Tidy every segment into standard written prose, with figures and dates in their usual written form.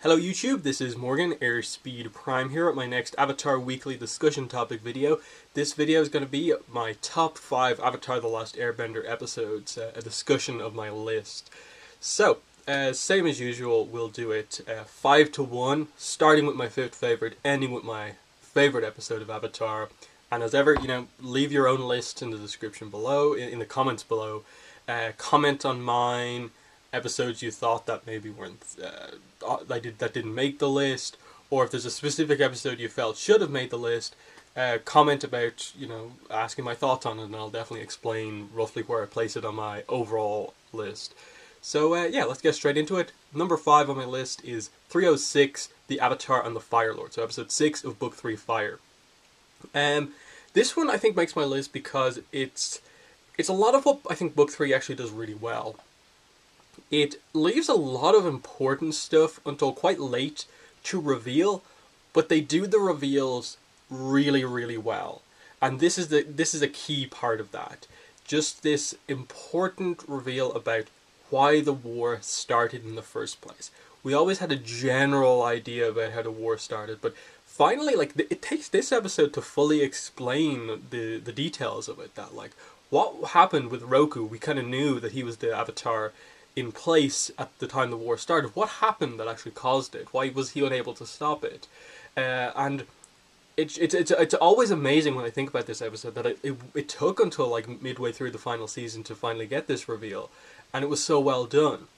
Hello YouTube, this is Morgan, Airspeed Prime here at my next Avatar Weekly discussion topic video. This video is going to be my top 5 Avatar The Last Airbender episodes, a discussion of my list. So, same as usual, we'll do it 5 to 1, starting with my 5th favourite, ending with my favourite episode of Avatar. And as ever, leave your own list in the description below, in the comments below. Comment on mine, episodes you thought that maybe weren't that didn't make the list, or if there's a specific episode you felt should have made the list, comment about asking my thoughts on it, and I'll definitely explain roughly where I place it on my overall list. So yeah, let's get straight into it. Number 5 on my list is 306, The Avatar and the Fire Lord. So episode 6 of Book 3, Fire. This one I think makes my list because it's a lot of what I think Book 3 actually does really well. It leaves a lot of important stuff until quite late to reveal, but they do the reveals really, really well. And this is a key part of that. Just this important reveal about why the war started in the first place. We always had a general idea about how the war started, but finally, it takes this episode to fully explain the details of it. That, what happened with Roku, we kind of knew that he was the Avatar in place at the time the war started. What happened that actually caused it? Why was he unable to stop it? And it's always amazing when I think about this episode that it took until midway through the final season to finally get this reveal, and it was so well done.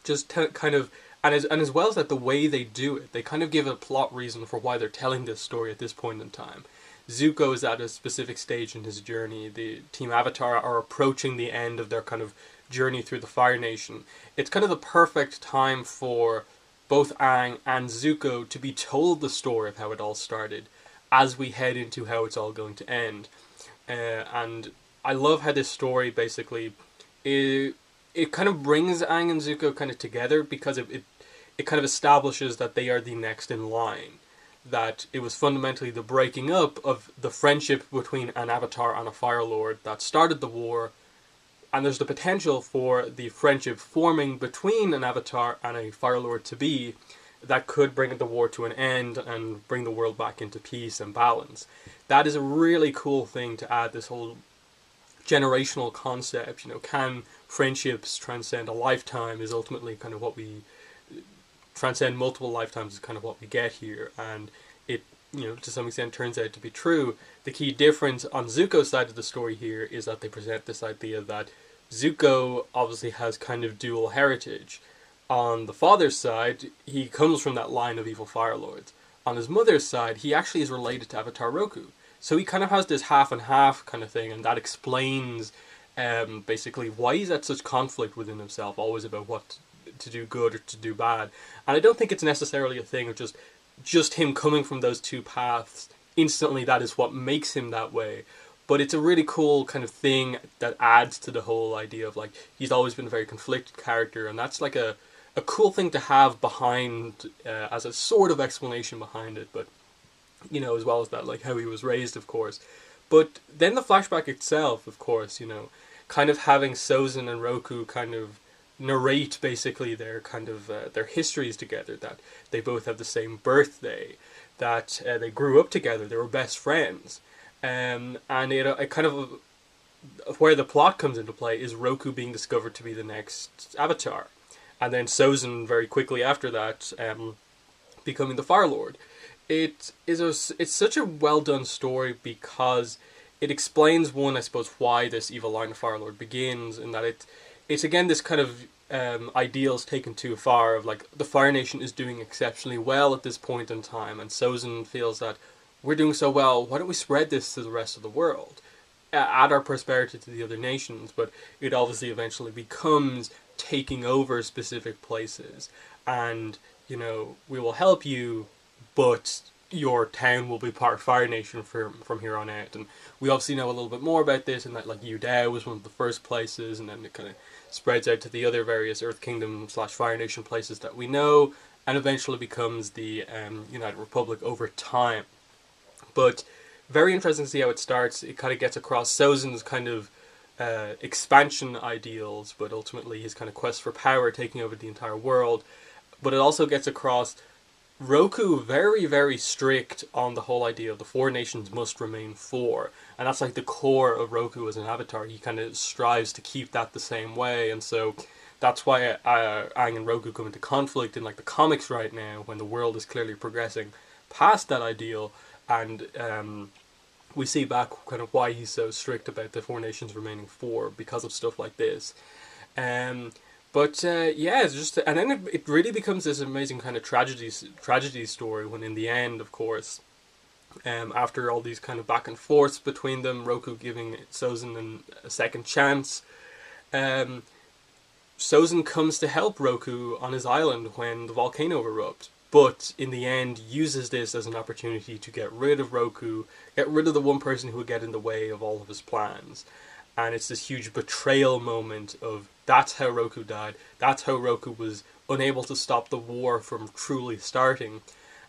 Just kind of, and as well as that, the way they do it, they kind of give a plot reason for why they're telling this story at this point in time. Zuko is at a specific stage in his journey. The Team Avatar are approaching the end of their kind of journey through the Fire Nation. It's kind of the perfect time for both Aang and Zuko to be told the story of how it all started as we head into how it's all going to end. And I love how this story basically it kind of brings Aang and Zuko kind of together, because it kind of establishes that they are the next in line. That it was fundamentally the breaking up of the friendship between an Avatar and a Fire Lord that started the war, and there's the potential for the friendship forming between an Avatar and a Fire Lord to be that could bring the war to an end and bring the world back into peace and balance. That is a really cool thing to add, this whole generational concept. Can friendships transcend a lifetime is ultimately kind of what we transcend. Multiple lifetimes is kind of what we get here, and it to some extent turns out to be true. The key difference on Zuko's side of the story here is that they present this idea that Zuko obviously has kind of dual heritage. On the father's side, he comes from that line of evil Fire Lords. On his mother's side, he actually is related to Avatar Roku. So he kind of has this half and half kind of thing, and that explains basically why he's at such conflict within himself, always about what to do good or to do bad. And I don't think it's necessarily a thing of just him coming from those two paths instantly that is what makes him that way. But it's a really cool kind of thing that adds to the whole idea of he's always been a very conflicted character, and that's a cool thing to have behind as a sort of explanation behind it. But as well as that, how he was raised, of course. But then the flashback itself, of course, kind of having Sozin and Roku kind of narrate basically their kind of their histories together, that they both have the same birthday, that they grew up together, they were best friends, and it kind of where the plot comes into play is Roku being discovered to be the next Avatar, and then Sozin very quickly after that becoming the Fire Lord. It's such a well done story because it explains, one, I suppose, why this evil line of Fire Lord begins, and that it's again this kind of ideals taken too far of the Fire Nation is doing exceptionally well at this point in time, and Sozin feels that we're doing so well, why don't we spread this to the rest of the world, add our prosperity to the other nations. But it obviously eventually becomes taking over specific places, and we will help you, but your town will be part of Fire Nation from here on out. And we obviously know a little bit more about this, and that Yudao was one of the first places, and then it kind of spreads out to the other various Earth Kingdom / Fire Nation places that we know, and eventually becomes the United Republic over time. But very interesting to see how it starts. It kind of gets across Sozin's kind of expansion ideals, but ultimately his kind of quest for power, taking over the entire world, but it also gets across Roku very, very strict on the whole idea of the four nations must remain four. And that's like the core of Roku as an avatar. He kind of strives to keep that the same way. And so that's why Aang and Roku come into conflict in like the comics right now, when the world is clearly progressing past that ideal. And we see back kind of why he's so strict about the four nations remaining four, because of stuff like this. Yeah, it's just, and then it really becomes this amazing kind of tragedy story when, in the end, of course, after all these kind of back and forths between them, Roku giving Sozin a second chance, Sozin comes to help Roku on his island when the volcano erupts, but in the end uses this as an opportunity to get rid of Roku, get rid of the one person who would get in the way of all of his plans. And it's this huge betrayal moment of, that's how Roku died. That's how Roku was unable to stop the war from truly starting.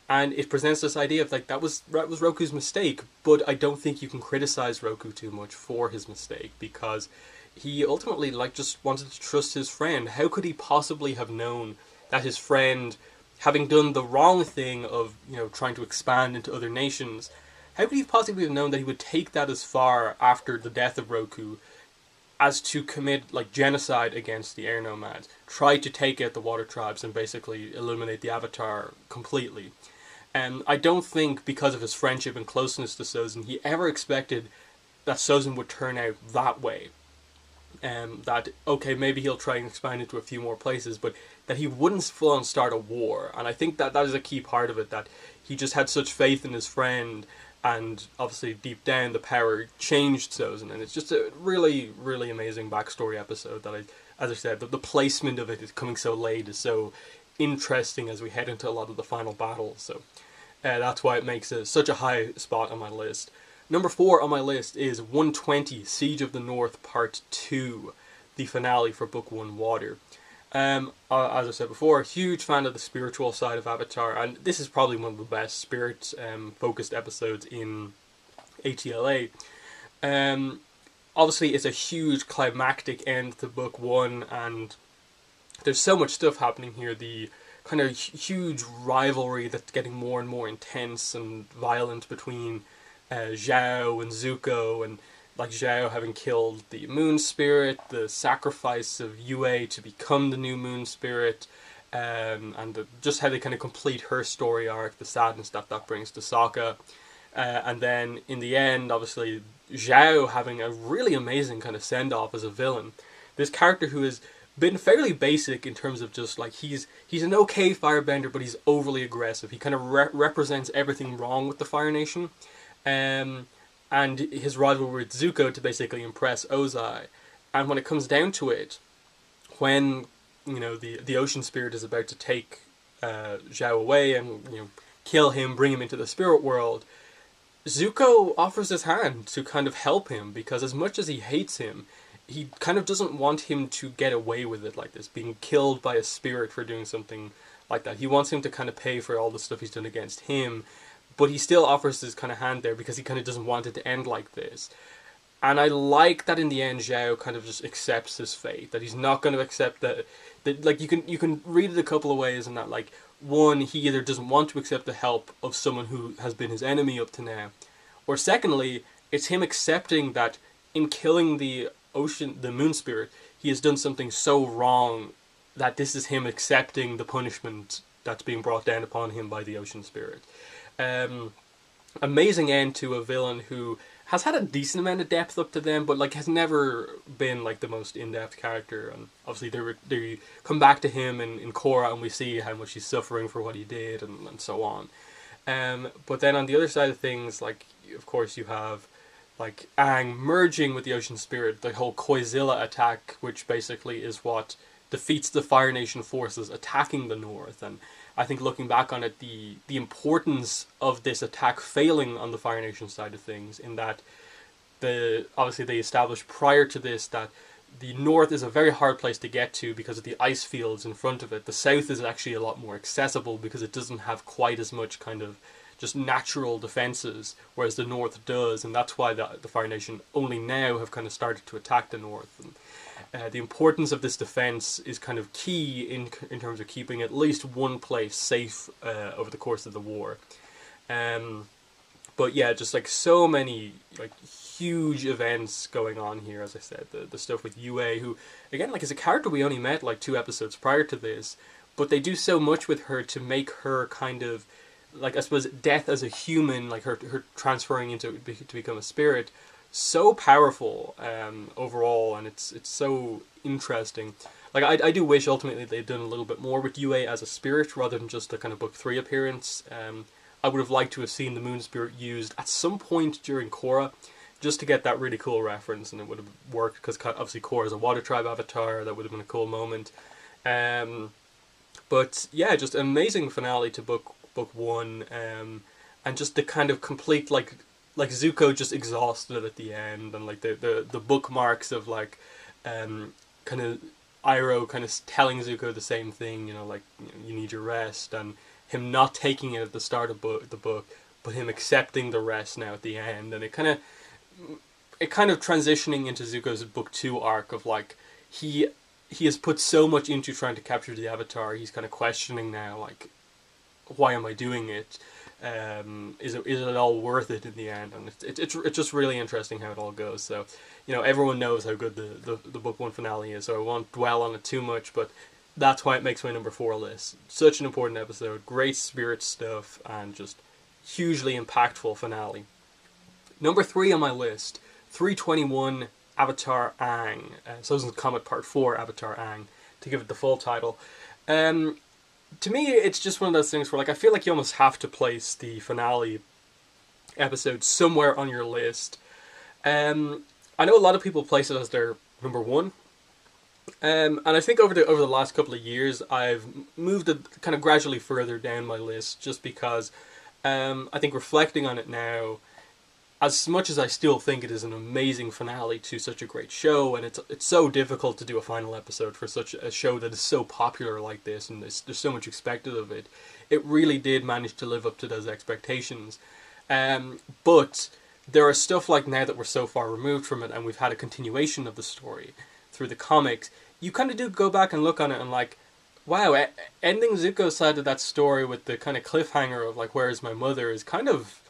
And it presents this idea of like, that was Roku's mistake, but I don't think you can criticize Roku too much for his mistake, because he ultimately like just wanted to trust his friend. How could he possibly have known that his friend, having done the wrong thing of, you know, trying to expand into other nations, how could he possibly have known that he would take that as far after the death of Roku as to commit like genocide against the air nomads, try to take out the water tribes and basically eliminate the Avatar completely? And I don't think, because of his friendship and closeness to Sozin, he ever expected that Sozin would turn out that way. That, okay, maybe he'll try and expand into a few more places, but that he wouldn't full on start a war. And I think that is a key part of it, that he just had such faith in his friend, and obviously deep down the power changed Sozin. And it's just a really, really amazing backstory episode that, as I said, the placement of it is coming so late is so interesting as we head into a lot of the final battles. So that's why it makes such a high spot on my list. Number 4 on my list is 120, Siege of the North Part 2, the finale for Book 1 Water. As I said before, a huge fan of the spiritual side of Avatar, and this is probably one of the best spirit-focused episodes in ATLA. Obviously, it's a huge climactic end to Book 1, and there's so much stuff happening here. The kind of huge rivalry that's getting more and more intense and violent between Zhao and Zuko, and like Zhao having killed the moon spirit, the sacrifice of Yue to become the new moon spirit, and just how they kind of complete her story arc, the sadness that brings to Sokka. And then in the end, obviously, Zhao having a really amazing kind of send-off as a villain. This character who has been fairly basic in terms of just like, he's an okay firebender, but he's overly aggressive. He kind of represents everything wrong with the Fire Nation. And his rivalry with Zuko to basically impress Ozai. And when it comes down to it, when, you know, the ocean spirit is about to take Zhao away and, you know, kill him, bring him into the spirit world, Zuko offers his hand to kind of help him, because as much as he hates him, he kind of doesn't want him to get away with it like this, being killed by a spirit for doing something like that. He wants him to kind of pay for all the stuff he's done against him, but he still offers his kind of hand there because he kind of doesn't want it to end like this. And I like that in the end Zhao kind of just accepts his fate, that he's not going to accept that like, you can read it a couple of ways, and that like, one, he either doesn't want to accept the help of someone who has been his enemy up to now, or secondly, it's him accepting that in killing the moon spirit, he has done something so wrong that this is him accepting the punishment that's being brought down upon him by the ocean spirit. Amazing end to a villain who has had a decent amount of depth up to them, but like has never been like the most in-depth character. And obviously they come back to him in Korra, and we see how much he's suffering for what he did, and so on. But then on the other side of things, like, of course you have like Aang merging with the ocean spirit, the whole Koizilla attack, which basically is what defeats the Fire Nation forces attacking the North. And I think looking back on it, the importance of this attack failing on the Fire Nation side of things, in that obviously they established prior to this that the North is a very hard place to get to because of the ice fields in front of it. The South is actually a lot more accessible because it doesn't have quite as much kind of just natural defenses, whereas the North does, and that's why the Fire Nation only now have kind of started to attack the North. the importance of this defense is kind of key in terms of keeping at least one place safe over the course of the war. But yeah, just like so many like huge events going on here. As I said, the stuff with Yue, who again, like, is a character we only met like 2 episodes prior to this, but they do so much with her to make her kind of like, I suppose, death as a human, like her transferring into to become a spirit, so powerful overall, and it's so interesting. Like, I do wish ultimately they'd done a little bit more with Yue as a spirit rather than just a kind of book 3 appearance. I would have liked to have seen the moon spirit used at some point during Korra, just to get that really cool reference, and it would have worked because obviously Korra is a water tribe avatar. That would have been a cool moment. But yeah, just an amazing finale to book 1, and just the kind of complete like Zuko just exhausted at the end, and like the bookmarks of like kind of Iroh kind of telling Zuko the same thing, like, you need your rest, and him not taking it at the start of the book, but him accepting the rest now at the end, and it kind of transitioning into Zuko's book 2 arc of like he has put so much into trying to capture the Avatar. He's kind of questioning now, like, why am I doing it? Is it all worth it in the end? And it's just really interesting how it all goes. So, everyone knows how good the book 1 finale is, so I won't dwell on it too much, but that's why it makes my number 4 list. Such an important episode, great spirit stuff, and just hugely impactful finale. Number 3 on my list, 321, Avatar Aang. Southern Comet Part 4, Avatar Aang, to give it the full title. To me, it's just one of those things where, like, I feel like you almost have to place the finale episode somewhere on your list. I know a lot of people place it as their number 1. And I think over the last couple of years, I've moved it kind of gradually further down my list, just because I think reflecting on it now, as much as I still think it is an amazing finale to such a great show, and it's so difficult to do a final episode for such a show that is so popular like this, and there's so much expected of it, it really did manage to live up to those expectations. But there are stuff like, now that we're so far removed from it, and we've had a continuation of the story through the comics, you kind of do go back and look on it and like, wow, ending Zuko's side of that story with the kind of cliffhanger of like, where is my mother, is kind of,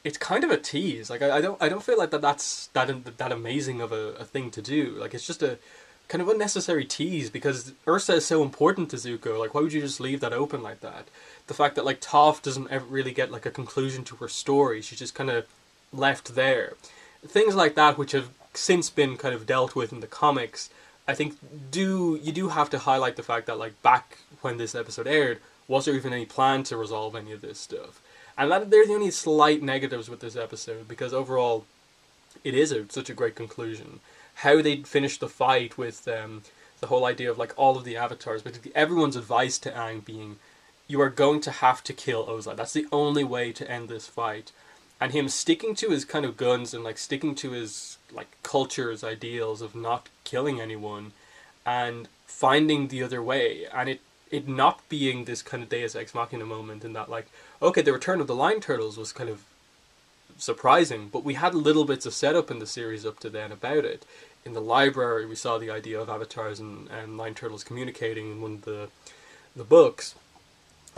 it's kind of a tease. Like, I don't feel like that's that amazing of a thing to do. Like, it's just a kind of unnecessary tease, because Ursa is so important to Zuko. Like, why would you just leave that open like that? The fact that like Toph doesn't ever really get like a conclusion to her story, she's just kind of left there. Things like that, which have since been kind of dealt with in the comics, I think you do have to highlight the fact that, like, back when this episode aired, was there even any plan to resolve any of this stuff? And that there's the only slight negatives with this episode, because overall it is such a great conclusion. How they finished the fight with the whole idea of like all of the avatars, but everyone's advice to Aang being, you are going to have to kill Ozai. That's the only way to end this fight. And him sticking to his kind of guns and like sticking to his like culture's ideals of not killing anyone and finding the other way, and it not being this kind of Deus Ex Machina moment, in that like, okay, the return of the Line Turtles was kind of surprising, but we had little bits of setup in the series up to then about it. In the library, we saw the idea of avatars and Line Turtles communicating in one of the books,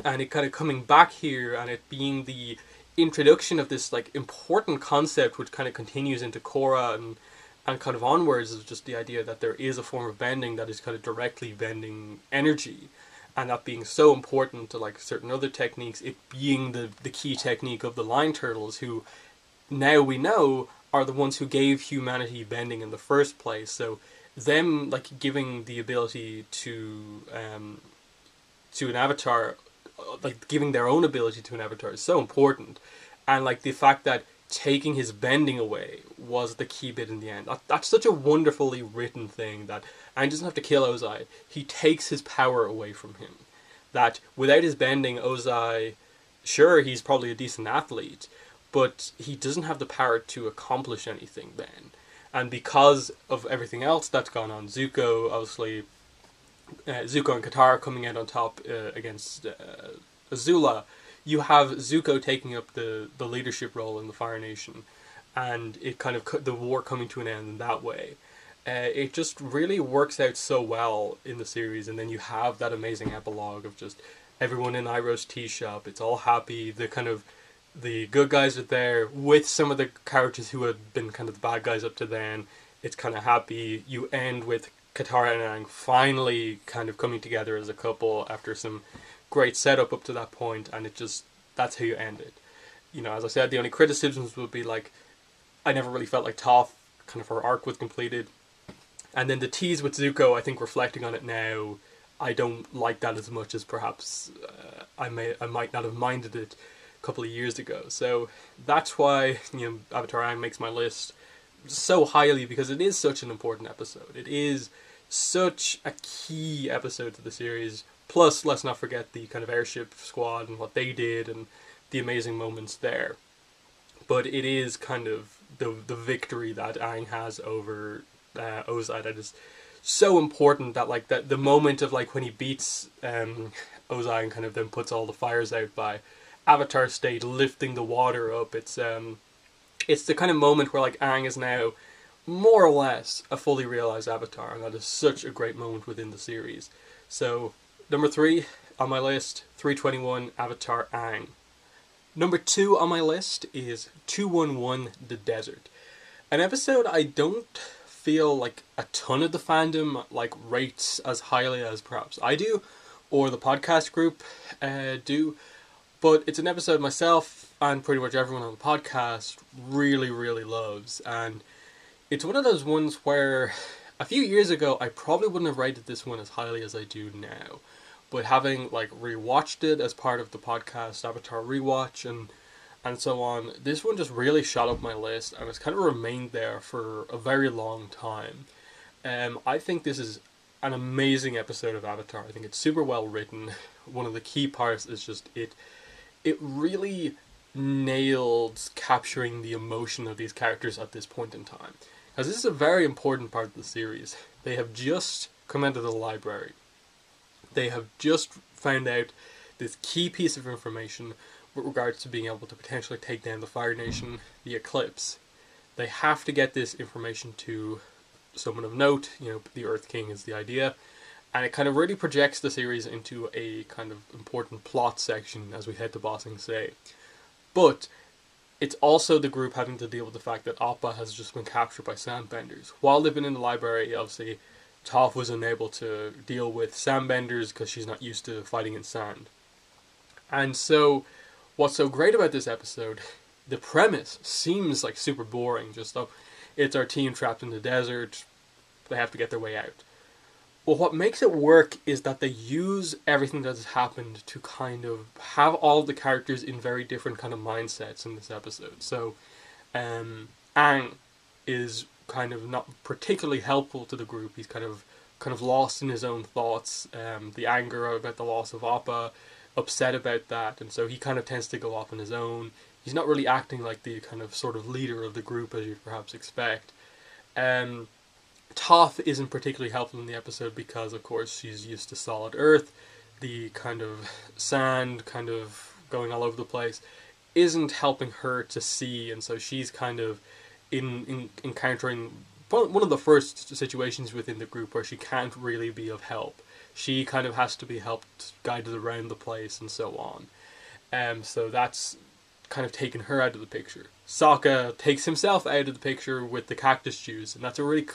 and it kind of coming back here, and it being the introduction of this like important concept which kind of continues into Korra and kind of onwards, is just the idea that there is a form of bending that is kind of directly bending energy, and that being so important to like certain other techniques, it being the key technique of the Line Turtles, who now we know are the ones who gave humanity bending in the first place. So them like giving the ability to an avatar, like giving their own ability to an avatar, is so important. And like the fact that taking his bending away was the key bit in the end, that's such a wonderfully written thing, that Aang doesn't have to kill Ozai, he takes his power away from him. That without his bending, Ozai, sure, he's probably a decent athlete, but he doesn't have the power to accomplish anything then. And because of everything else that's gone on, Zuko, obviously, Zuko and Katara coming out on top against Azula, you have Zuko taking up the leadership role in the Fire Nation, and it kind of the war coming to an end in that way. it just really works out so well in the series, and then you have that amazing epilogue of just everyone in Iroh's tea shop. It's all happy. The good guys are there with some of the characters who had been kind of the bad guys up to then. It's kind of happy. You end with Katara and Aang finally kind of coming together as a couple after some great setup up to that point, and that's how you end it. As I said, the only criticisms would be like, I never really felt like Toph, kind of her arc was completed. And then the tease with Zuko, I think reflecting on it now, I don't like that as much as perhaps I might not have minded it a couple of years ago. So that's why Avatar Aang makes my list so highly, because it is such an important episode. It is such a key episode to the series. Plus, let's not forget the kind of airship squad and what they did and the amazing moments there. But it is kind of the victory that Aang has over Ozai that is so important, that like the moment of like when he beats Ozai and kind of then puts all the fires out by Avatar state lifting the water up. It's the kind of moment where like Aang is now more or less a fully realized Avatar, and that is such a great moment within the series. So number 3 on my list, 321, Avatar Aang. Number 2 on my list is 211, The Desert. An episode I don't feel like a ton of the fandom like rates as highly as perhaps I do, or the podcast group do, but it's an episode myself and pretty much everyone on the podcast really, really loves, and it's one of those ones where a few years ago I probably wouldn't have rated this one as highly as I do now, but having like rewatched it as part of the podcast Avatar Rewatch and so on, this one just really shot up my list, and it's kind of remained there for a very long time. I think this is an amazing episode of Avatar. I think it's super well written. One of the key parts is just it really nailed capturing the emotion of these characters at this point in time. Because this is a very important part of the series. They have just come out of the library. They have just found out this key piece of information with regards to being able to potentially take down the Fire Nation, the Eclipse. They have to get this information to someone of note, the Earth King is the idea, and it kind of really projects the series into a kind of important plot section as we head to Ba Sing Se. But it's also the group having to deal with the fact that Appa has just been captured by Sandbenders. While they've been in the library, obviously, Toph was unable to deal with Sandbenders because she's not used to fighting in sand. And so what's so great about this episode, the premise seems like super boring, just it's our team trapped in the desert, they have to get their way out. But what makes it work is that they use everything that has happened to kind of have all of the characters in very different kind of mindsets in this episode. So, Aang is kind of not particularly helpful to the group. He's kind of lost in his own thoughts, the anger about the loss of Appa, upset about that, and so he kind of tends to go off on his own. He's not really acting like the kind of sort of leader of the group as you'd perhaps expect. Toph isn't particularly helpful in the episode because, of course, she's used to solid earth. The kind of sand kind of going all over the place isn't helping her to see, and so she's kind of in encountering one of the first situations within the group where she can't really be of help. She kind of has to be helped, guided around the place, and so on. So that's kind of taken her out of the picture. Sokka takes himself out of the picture with the cactus juice, and that's a really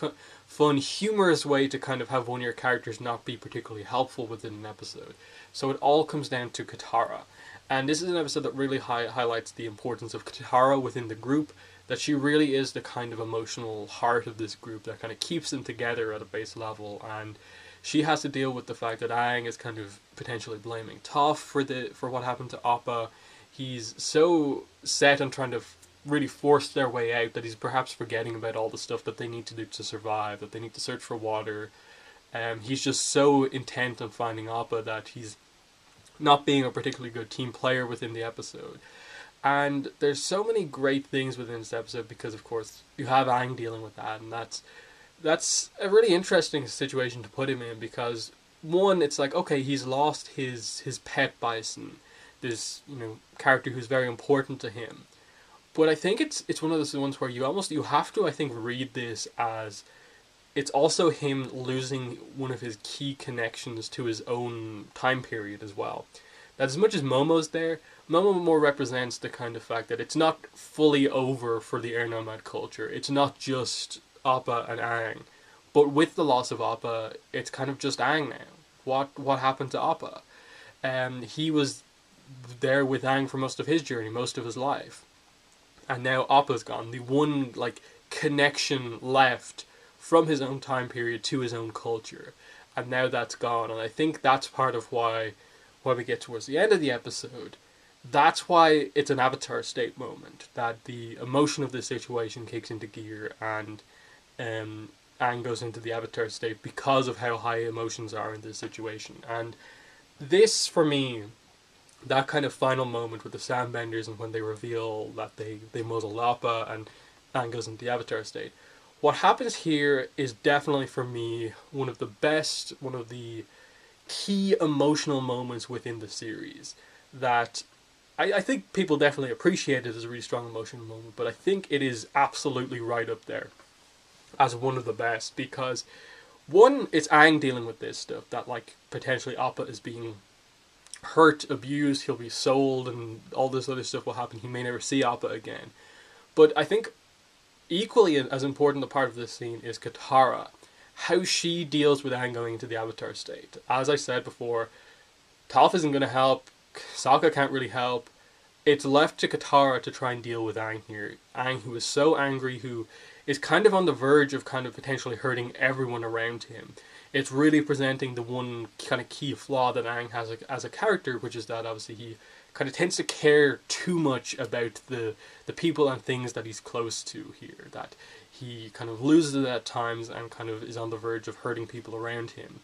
fun, humorous way to kind of have one of your characters not be particularly helpful within an episode. So it all comes down to Katara. And this is an episode that really highlights the importance of Katara within the group, that she really is the kind of emotional heart of this group that kind of keeps them together at a base level, and she has to deal with the fact that Aang is kind of potentially blaming Toph for what happened to Appa. He's so set on trying to really force their way out that he's perhaps forgetting about all the stuff that they need to do to survive, that they need to search for water. He's just so intent on finding Appa that he's not being a particularly good team player within the episode. And there's so many great things within this episode because, of course, you have Aang dealing with that, and that's a really interesting situation to put him in because, one, it's like, okay, he's lost his pet bison, this character who's very important to him. But I think it's one of those ones where you have to, I think, read this as it's also him losing one of his key connections to his own time period as well. That as much as Momo's there, Momo more represents the kind of fact that it's not fully over for the air nomad culture. It's not just Appa and Aang. But with the loss of Appa, it's kind of just Aang now. What happened to Appa? He was there with Aang for most of his journey, most of his life. And now Appa's gone. The one connection left from his own time period to his own culture. And now that's gone. And I think that's part of why, when we get towards the end of the episode, that's why it's an Avatar state moment. That the emotion of the situation kicks into gear, and Aang goes into the Avatar state because of how high emotions are in this situation. And this, for me, that kind of final moment with the Soundbenders and when they reveal that they muzzle Appa and Aang goes into the Avatar state. What happens here is definitely, for me, one of the key emotional moments within the series that I think people definitely appreciate it as a really strong emotional moment, but I think it is absolutely right up there as one of the best, because one, it's Aang dealing with this stuff, that potentially Appa is being hurt, abused, he'll be sold, and all this other stuff will happen. He may never see Appa again. But I think equally as important a part of this scene is Katara. How she deals with Aang going into the Avatar state. As I said before, Toph isn't going to help, Sokka can't really help. It's left to Katara to try and deal with Aang here. Aang, who is so angry, who is kind of on the verge of kind of potentially hurting everyone around him. It's really presenting the one kind of key flaw that Aang has as a character, which is that obviously he kind of tends to care too much about the people and things that he's close to here. That he kind of loses it at times and kind of is on the verge of hurting people around him.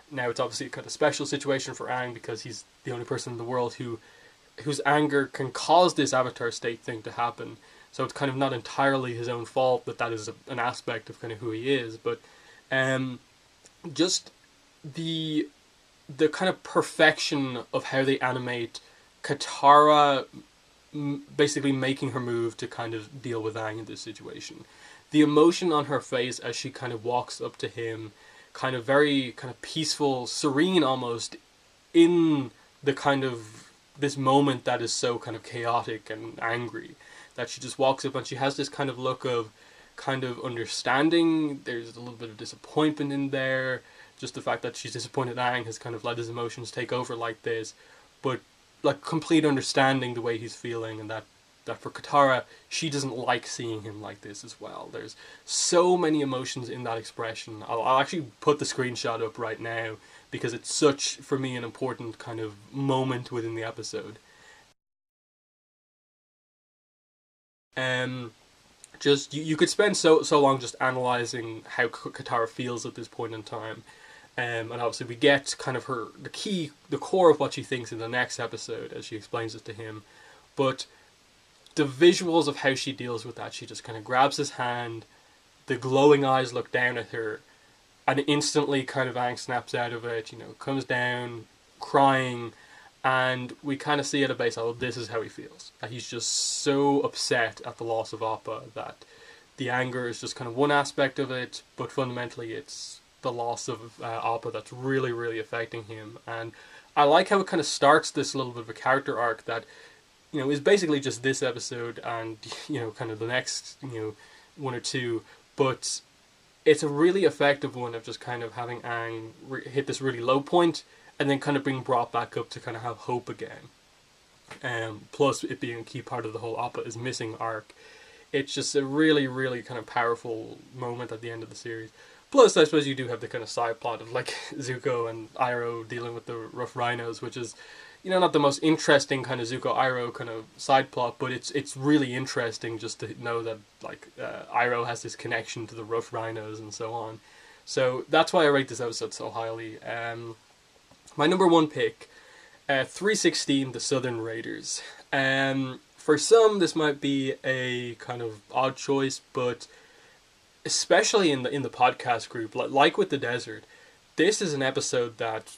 Now, it's obviously a kind of special situation for Aang because he's the only person in the world whose anger can cause this Avatar state thing to happen. So it's kind of not entirely his own fault that is an aspect of kind of who he is. But just the kind of perfection of how they animate Katara basically making her move to kind of deal with Aang in this situation. The emotion on her face as she kind of walks up to him, kind of very kind of peaceful, serene almost, in the kind of this moment that is so kind of chaotic and angry, that she just walks up and she has this kind of look of kind of understanding. There's a little bit of disappointment in there, just the fact that she's disappointed Aang has kind of let his emotions take over like this, but complete understanding the way he's feeling, and that for Katara, she doesn't like seeing him like this as well. There's so many emotions in that expression. I'll actually put the screenshot up right now because it's such, for me, an important kind of moment within the episode. Just you could spend so long just analysing how Katara feels at this point in time. And obviously we get kind of the core of what she thinks in the next episode as she explains it to him. But the visuals of how she deals with that, she just kind of grabs his hand, the glowing eyes look down at her, and instantly kind of Aang snaps out of it, comes down, crying, and we kind of see at a base level, this is how he feels. He's just so upset at the loss of Appa that the anger is just kind of one aspect of it, but fundamentally it's the loss of Appa that's really, really affecting him. And I like how it kind of starts this little bit of a character arc that is basically just this episode and, kind of the next, one or two. But it's a really effective one of just kind of having Aang hit this really low point and then kind of being brought back up to kind of have hope again. Plus it being a key part of the whole Appa is missing arc. It's just a really, really kind of powerful moment at the end of the series. Plus, I suppose you do have the kind of side plot of Zuko and Iroh dealing with the rough rhinos, which is, not the most interesting kind of Zuko-Iroh kind of side plot, but it's really interesting just to know that Iroh has this connection to the rough rhinos and so on. So that's why I rate this episode so highly. My number one pick, 316, The Southern Raiders. For some, this might be a kind of odd choice, but especially in the podcast group, like with The Desert, this is an episode that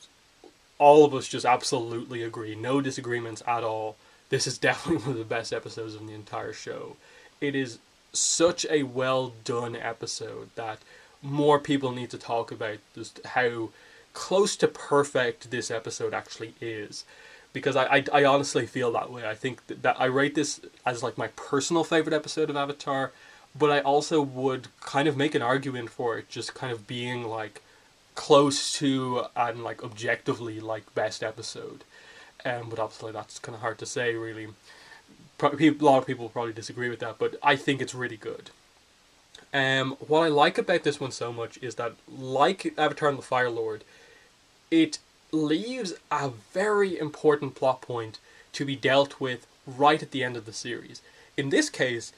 all of us just absolutely agree. No disagreements at all. This is definitely one of the best episodes of the entire show. It is such a well done episode that more people need to talk about just how close to perfect this episode actually is. Because I honestly feel that way. I think that I rate this as like my personal favorite episode of Avatar, but I also would kind of make an argument for it just kind of being like close to and like objectively like best episode. But obviously that's kind of hard to say really. A lot of people will probably disagree with that, but I think it's really good. What I like about this one so much is that, like Avatar and the Fire Lord, it leaves a very important plot point to be dealt with right at the end of the series. In this case,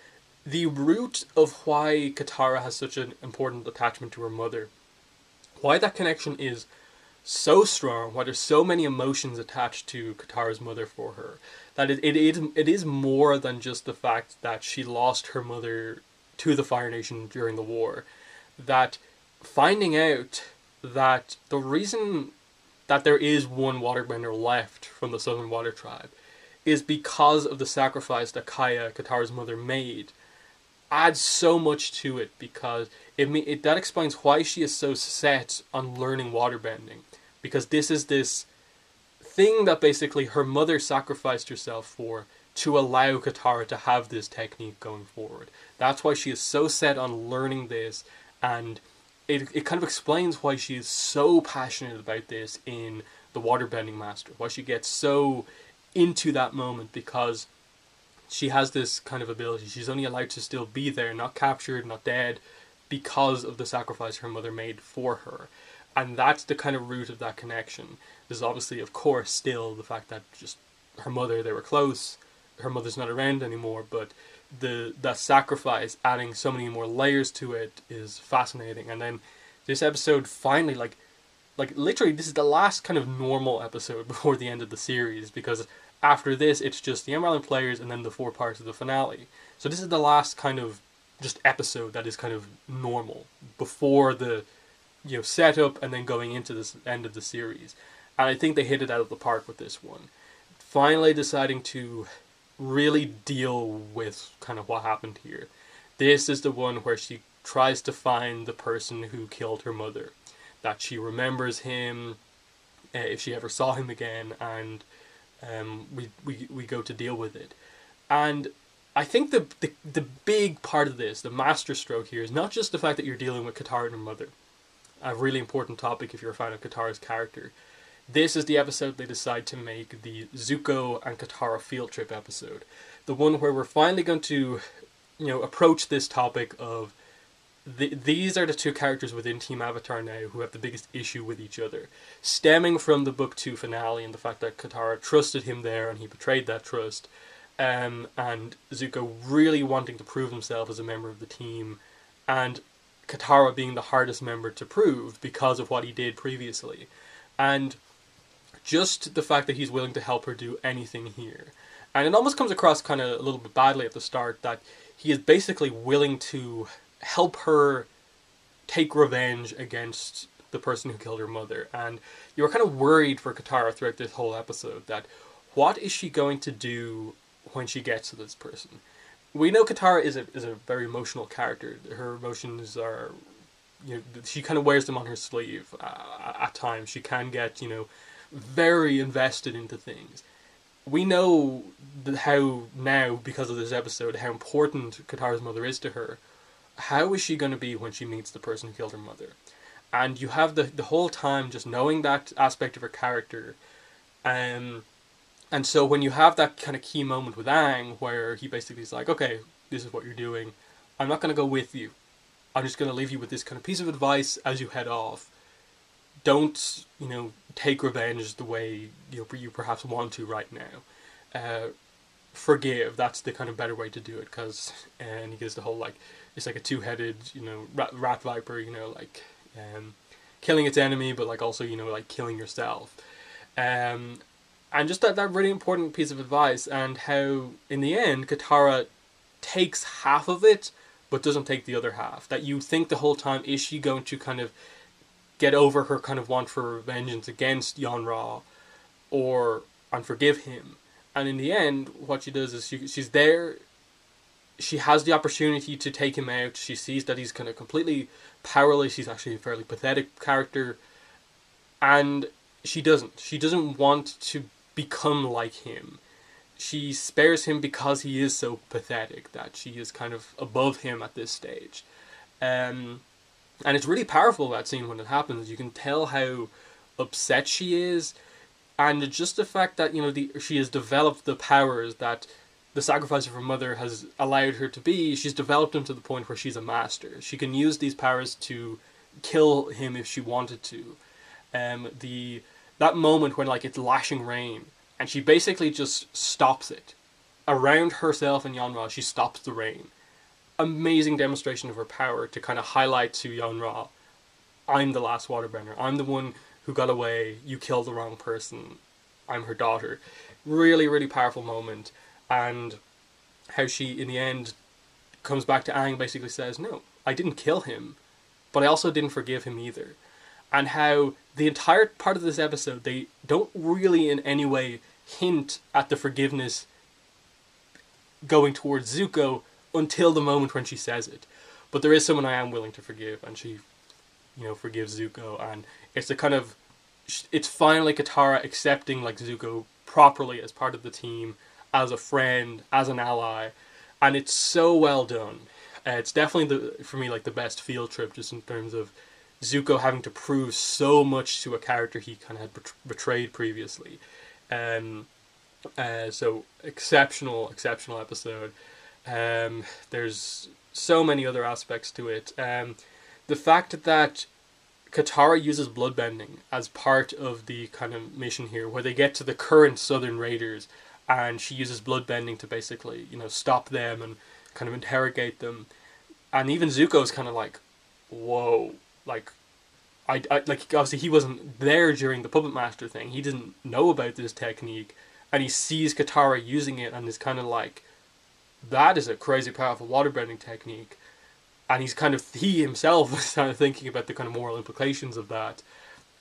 the root of why Katara has such an important attachment to her mother, why that connection is so strong, why there's so many emotions attached to Katara's mother for her, that it is more than just the fact that she lost her mother to the Fire Nation during the war. That finding out that the reason that there is one waterbender left from the Southern Water Tribe is because of the sacrifice that Kaya, Katara's mother, made, adds so much to it, because that explains why she is so set on learning waterbending. Because this is this thing that basically her mother sacrificed herself for to allow Katara to have this technique going forward. That's why she is so set on learning this, and it kind of explains why she is so passionate about this in the Waterbending Master, why she gets so into that moment, because she has this kind of ability. She's only allowed to still be there, not captured, not dead, because of the sacrifice her mother made for her. And that's the kind of root of that connection. There's obviously, of course, still the fact that just her mother, they were close, her mother's not around anymore, but that sacrifice, adding so many more layers to it, is fascinating. And then this episode finally, like literally, this is the last kind of normal episode before the end of the series, because after this, it's just the Emerald players and then the 4 parts of the finale. So this is the last kind of just episode that is kind of normal before the setup and then going into this end of the series. And I think they hit it out of the park with this one. Finally deciding to really deal with kind of what happened here. This is the one where she tries to find the person who killed her mother. That she remembers him, if she ever saw him again, and we go to deal with it. And I think the big part of this, the masterstroke here, is not just the fact that you're dealing with Katara and her mother, a really important topic if you're a fan of Katara's character. This is the episode they decide to make the Zuko and Katara field trip episode. The one where we're finally going to, approach this topic of these are the 2 characters within Team Avatar now who have the biggest issue with each other. Stemming from the Book 2 finale and the fact that Katara trusted him there and he betrayed that trust. And Zuko really wanting to prove himself as a member of the team. And Katara being the hardest member to prove because of what he did previously. And just the fact that he's willing to help her do anything here. And it almost comes across kind of a little bit badly at the start that he is basically willing to help her take revenge against the person who killed her mother. And you were kind of worried for Katara throughout this whole episode that what is she going to do when she gets to this person? We know Katara is a very emotional character. Her emotions are, she kind of wears them on her sleeve at times. She can get, very invested into things. We know how now, because of this episode, how important Katara's mother is to her. How is she going to be when she meets the person who killed her mother? And you have the whole time just knowing that aspect of her character. And so when you have that kind of key moment with Aang, where he basically is like, okay, this is what you're doing. I'm not going to go with you. I'm just going to leave you with this kind of piece of advice as you head off. Don't, take revenge the way you perhaps want to right now. Forgive. That's the kind of better way to do it, because and he gives the whole it's like a 2-headed rat viper, killing its enemy, but also killing yourself. And just that really important piece of advice, and how in the end Katara takes half of it but doesn't take the other half. That you think the whole time, is she going to kind of get over her kind of want for vengeance against Yon-Ra and forgive him? And in the end, what she does is she's there she has the opportunity to take him out. She sees that he's kind of completely powerless. He's actually a fairly pathetic character. And she doesn't. She doesn't want to become like him. She spares him because he is so pathetic, that she is kind of above him at this stage. And it's really powerful, that scene, when it happens. You can tell how upset she is. And just the fact that, she has developed the powers that the sacrifice of her mother has allowed her to be. She's developed them to the point where she's a master. She can use these powers to kill him if she wanted to. That moment when it's lashing rain, and she basically just stops it. Around herself and Yon-Ra, she stops the rain. Amazing demonstration of her power to kind of highlight to Yon-Ra, I'm the last waterbender. I'm the one who got away. You killed the wrong person. I'm her daughter. Really, really powerful moment. And how she, in the end, comes back to Aang, basically says, no, I didn't kill him, but I also didn't forgive him either. And how the entire part of this episode, they don't really in any way hint at the forgiveness going towards Zuko until the moment when she says it. But there is someone I am willing to forgive, and she, forgives Zuko. And it's it's finally Katara accepting Zuko properly as part of the team, as a friend, as an ally, and it's so well done. It's definitely, for me, the best field trip, just in terms of Zuko having to prove so much to a character he kind of had betrayed previously. So exceptional episode. There's so many other aspects to it. The fact that Katara uses bloodbending as part of the kind of mission here, where they get to the current Southern Raiders, and she uses bloodbending to basically, stop them and kind of interrogate them. And even Zuko's kind of whoa, obviously he wasn't there during the Puppet Master thing. He didn't know about this technique, and he sees Katara using it and is kind of that is a crazy powerful waterbending technique. And he himself was kind of thinking about the kind of moral implications of that.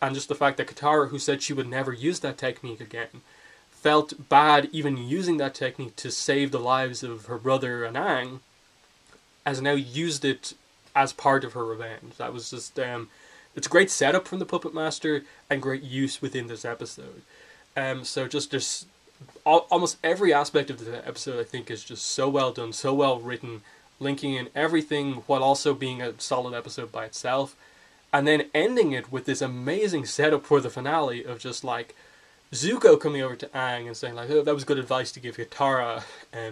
And just the fact that Katara, who said she would never use that technique again, felt bad even using that technique to save the lives of her brother and Aang, has now used it as part of her revenge. That was just, it's a great setup from the Puppet Master and great use within this episode. So just there's almost every aspect of the episode, I think, is just so well done, so well written, linking in everything while also being a solid episode by itself, and then ending it with this amazing setup for the finale of just Zuko coming over to Aang and saying oh, that was good advice to give Katara,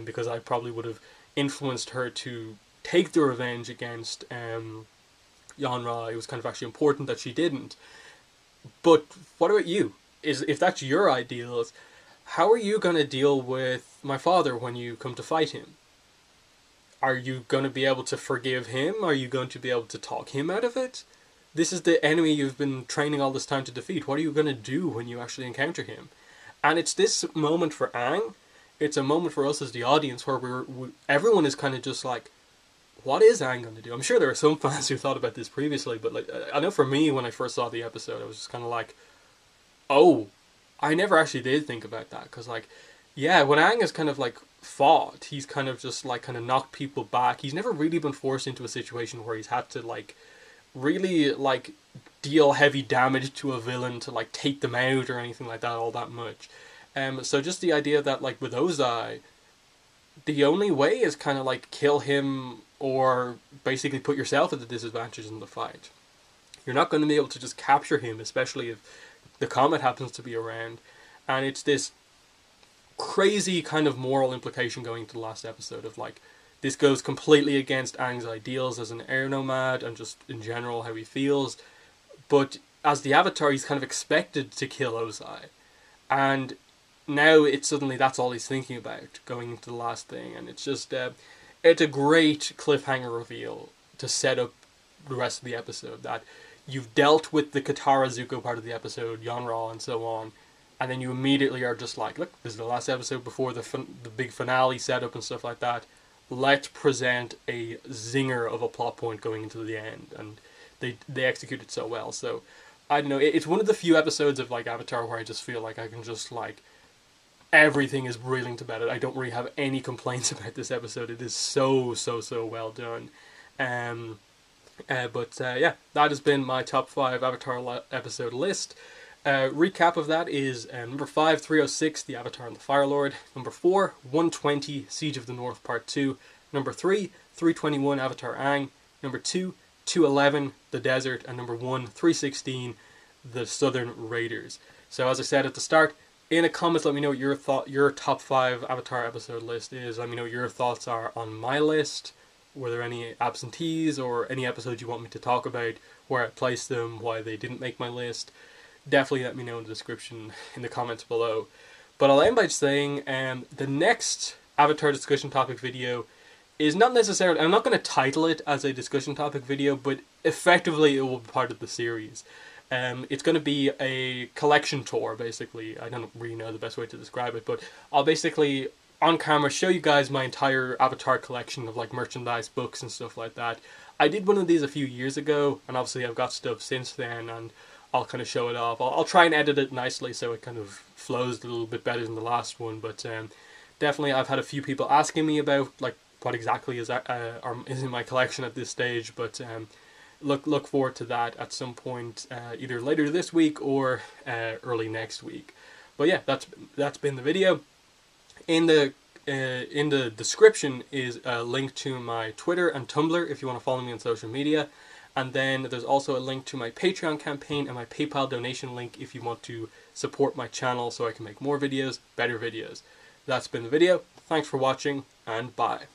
because I probably would have influenced her to take the revenge against Yon-Ra. It was kind of actually important that she didn't. But what about you? If that's your ideals, how are you going to deal with my father when you come to fight him? Are you going to be able to forgive him? Are you going to be able to talk him out of it? This is the enemy you've been training all this time to defeat. What are you going to do when you actually encounter him? And it's this moment for Aang. It's a moment for us as the audience where everyone is kind of just what is Aang going to do? I'm sure there are some fans who thought about this previously, but I know for me, when I first saw the episode, I was just kind of oh, I never actually did think about that. Because yeah, when Aang is kind of fought, he's kind of just kind of knocked people back. He's never really been forced into a situation where he's had to really deal heavy damage to a villain to take them out or anything like that all that much. So just the idea that with Ozai, the only way is kind of kill him or basically put yourself at the disadvantage in the fight. You're not going to be able to just capture him, especially if the comet happens to be around. And it's this crazy kind of moral implication going into the last episode of this goes completely against Aang's ideals as an air nomad and just in general how he feels. But as the Avatar, he's kind of expected to kill Ozai. And now it's suddenly that's all he's thinking about going into the last thing. And it's just, it's a great cliffhanger reveal to set up the rest of the episode. That you've dealt with the Katara Zuko part of the episode, Yon-Ra and so on. And then you immediately are just look, this is the last episode before the big finale setup and stuff like that. Let's present a zinger of a plot point going into the end. And they execute it so well. So, I don't know, it's one of the few episodes of Avatar where I just feel I can just everything is brilliant about it. I don't really have any complaints about this episode. It is so well done. Yeah, that has been my top 5 Avatar episode list. Recap of that is number 5, 306, The Avatar and the Fire Lord. Number 4, 120, Siege of the North Part 2. Number 3, 321, Avatar Aang. Number 2, 211, The Desert. And number 1, 316, The Southern Raiders. So as I said at the start, in the comments let me know what your top 5 Avatar episode list is. Let me know what your thoughts are on my list. Were there any absentees or any episodes you want me to talk about, where I placed them, why they didn't make my list? Definitely let me know in the description, in the comments below. But I'll end by saying the next Avatar discussion topic video is not necessarily, I'm not going to title it as a discussion topic video, but effectively it will be part of the series. It's going to be a collection tour, basically. I don't really know the best way to describe it, but I'll basically, on camera, show you guys my entire Avatar collection of like merchandise, books and stuff like that. I did one of these a few years ago, and obviously I've got stuff since then, and I'll kind of show it off. I'll try and edit it nicely so it kind of flows a little bit better than the last one, but definitely I've had a few people asking me about like what exactly is in my collection at this stage, but look forward to that at some point, either later this week or early next week. But yeah, that's been the video. In the description is a link to my Twitter and Tumblr if you want to follow me on social media. And then there's also a link to my Patreon campaign and my PayPal donation link if you want to support my channel so I can make more videos, better videos. That's been the video. Thanks for watching, and bye.